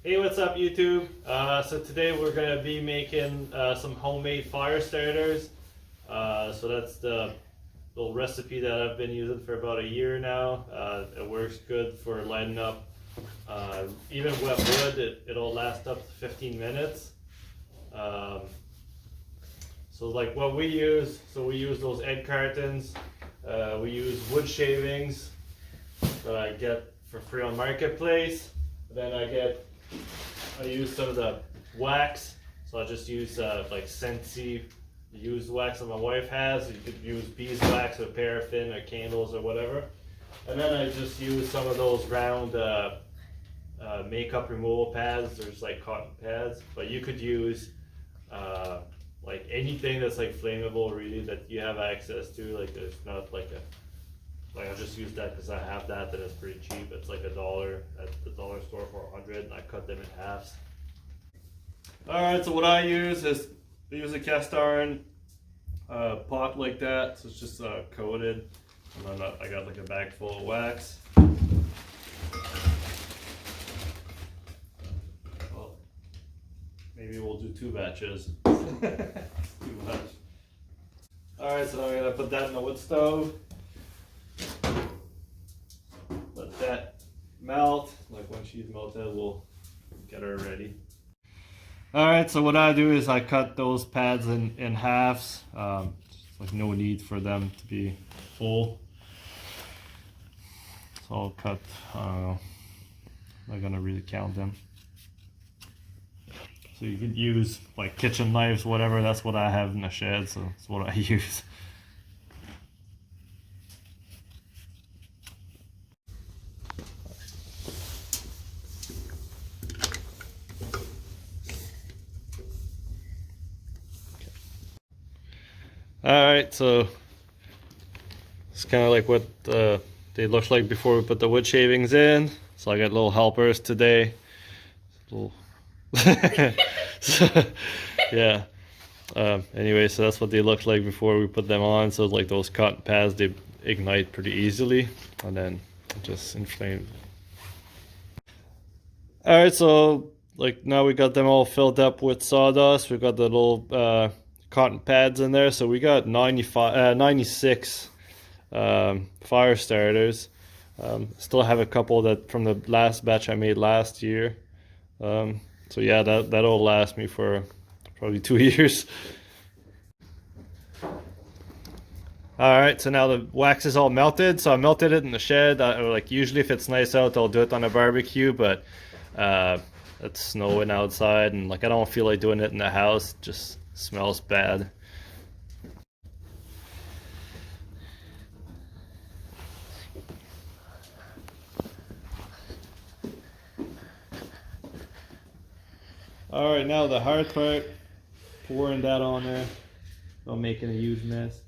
Hey, what's up, YouTube? So today we're gonna be making some homemade fire starters. So that's the little recipe that I've been using for about a year now. It works good for lighting up even wet wood. It'll last up to 15 minutes. So like what we use, so we use those egg cartons. We use wood shavings that I get for free on Marketplace. Then I use some of the wax, so I just use like Scentsy used wax that my wife has. You could use beeswax or paraffin or candles or whatever. And then I just use some of those round makeup removal pads. There's like cotton pads, but you could use like anything that's like flammable, really, that you have access to. Like there's not like I just use that because I have that it's pretty cheap. It's like $1 at the dollar store for 100, and I cut them in halves. Alright, so what I use is I use a cast iron pot like that, so it's just coated, and then I got like a bag full of wax. Well, maybe we'll do 2 batches. Too much. Alright, so now I'm gonna put that in the wood stove. Let that melt. Like when she's melted, we'll get her ready. Alright, so what I do is I cut those pads in halves. Like no need for them to be full. So I'll cut, I don't know, I'm not gonna really count them. So you could use like kitchen knives, whatever. That's what I have in the shed, so that's what I use. Alright, so it's kind of like what they looked like before we put the wood shavings in. So I got little helpers today. Little so, yeah. Anyway, so that's what they looked like before we put them on. So like those cotton pads, they ignite pretty easily, and then just inflame. Alright, so like now we got them all filled up with sawdust. We got the little cotton pads in there, so we got 96 fire starters. Still have a couple that from the last batch I made last year. So yeah, that'll last me for probably 2 years. Alright, so now the wax is all melted, so I melted it in the shed. Like usually if it's nice out, I'll do it on a barbecue, but it's snowing outside, and like I don't feel like doing it in the house. It just smells bad. Alright, now the hard part, pouring that on there, not making a huge mess.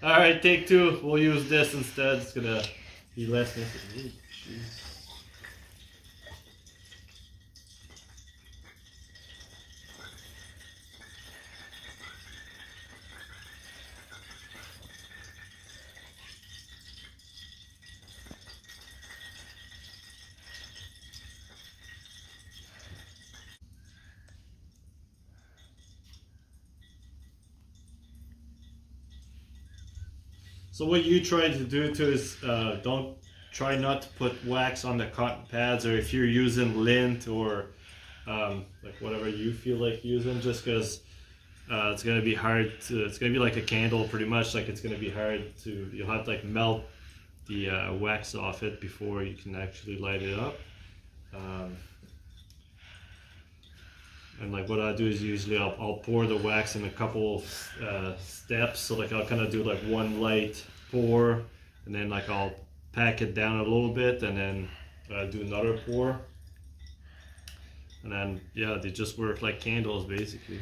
Alright, take 2. We'll use this instead. It's gonna be less messy. So what you try to do too is don't try not to put wax on the cotton pads, or if you're using lint or like whatever you feel like using, just because it's gonna be hard to. It's gonna be like a candle, pretty much. Like it's gonna be hard to. You'll have to like melt the wax off it before you can actually light it up. And like what I do is usually I'll pour the wax in a couple steps. So like I'll kind of do like one light pour, and then like I'll pack it down a little bit, and then do another pour. And then yeah, they just work like candles basically.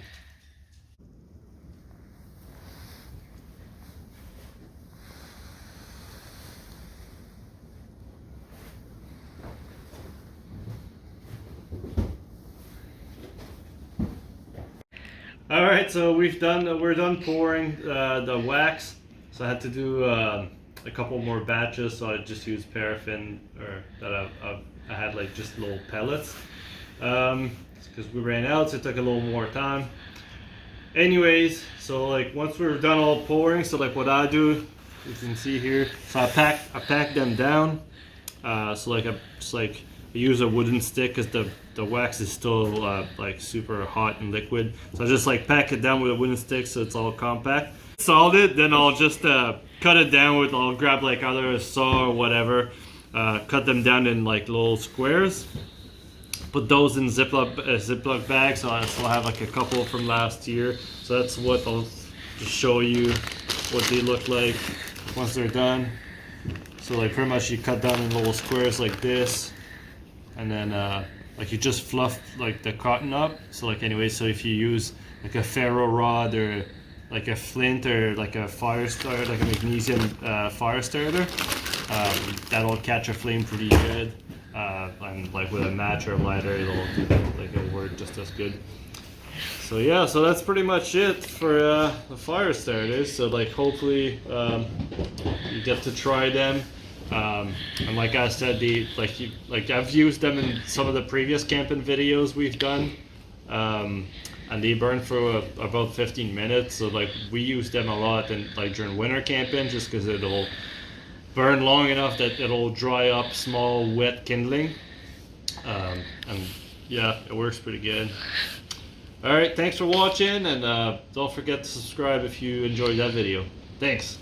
All right, so we're done pouring the wax. So I had to do a a couple more batches, so I just used paraffin, or that I had like just little pellets, because we ran out, so it took a little more time. Anyways, so like once we were done all pouring, so like what I do, you can see here, so I pack them down. So like I use a wooden stick because the wax is still like super hot and liquid. So I just like pack it down with a wooden stick so it's all compact. Solid it, then I'll just cut it down with, I'll grab like either a saw or whatever, cut them down in like little squares. Put those in Ziploc bags, so I still have like a couple from last year. So that's what I'll just show you what they look like once they're done. So like pretty much you cut down in little squares like this, and then like you just fluff like the cotton up. So like anyway, so if you use like a ferro rod or like a flint or like a fire starter, like a magnesium fire starter, that'll catch a flame pretty good. And like with a match or a lighter, it'll work just as good. So yeah, so that's pretty much it for the fire starters. So like hopefully you get to try them. And like I said, I've used them in some of the previous camping videos we've done, and they burn for about 15 minutes. So like we use them a lot, and like during winter camping, just because it'll burn long enough that it'll dry up small wet kindling, and yeah, it works pretty good. Alright, thanks for watching, and don't forget to subscribe if you enjoyed that video. Thanks.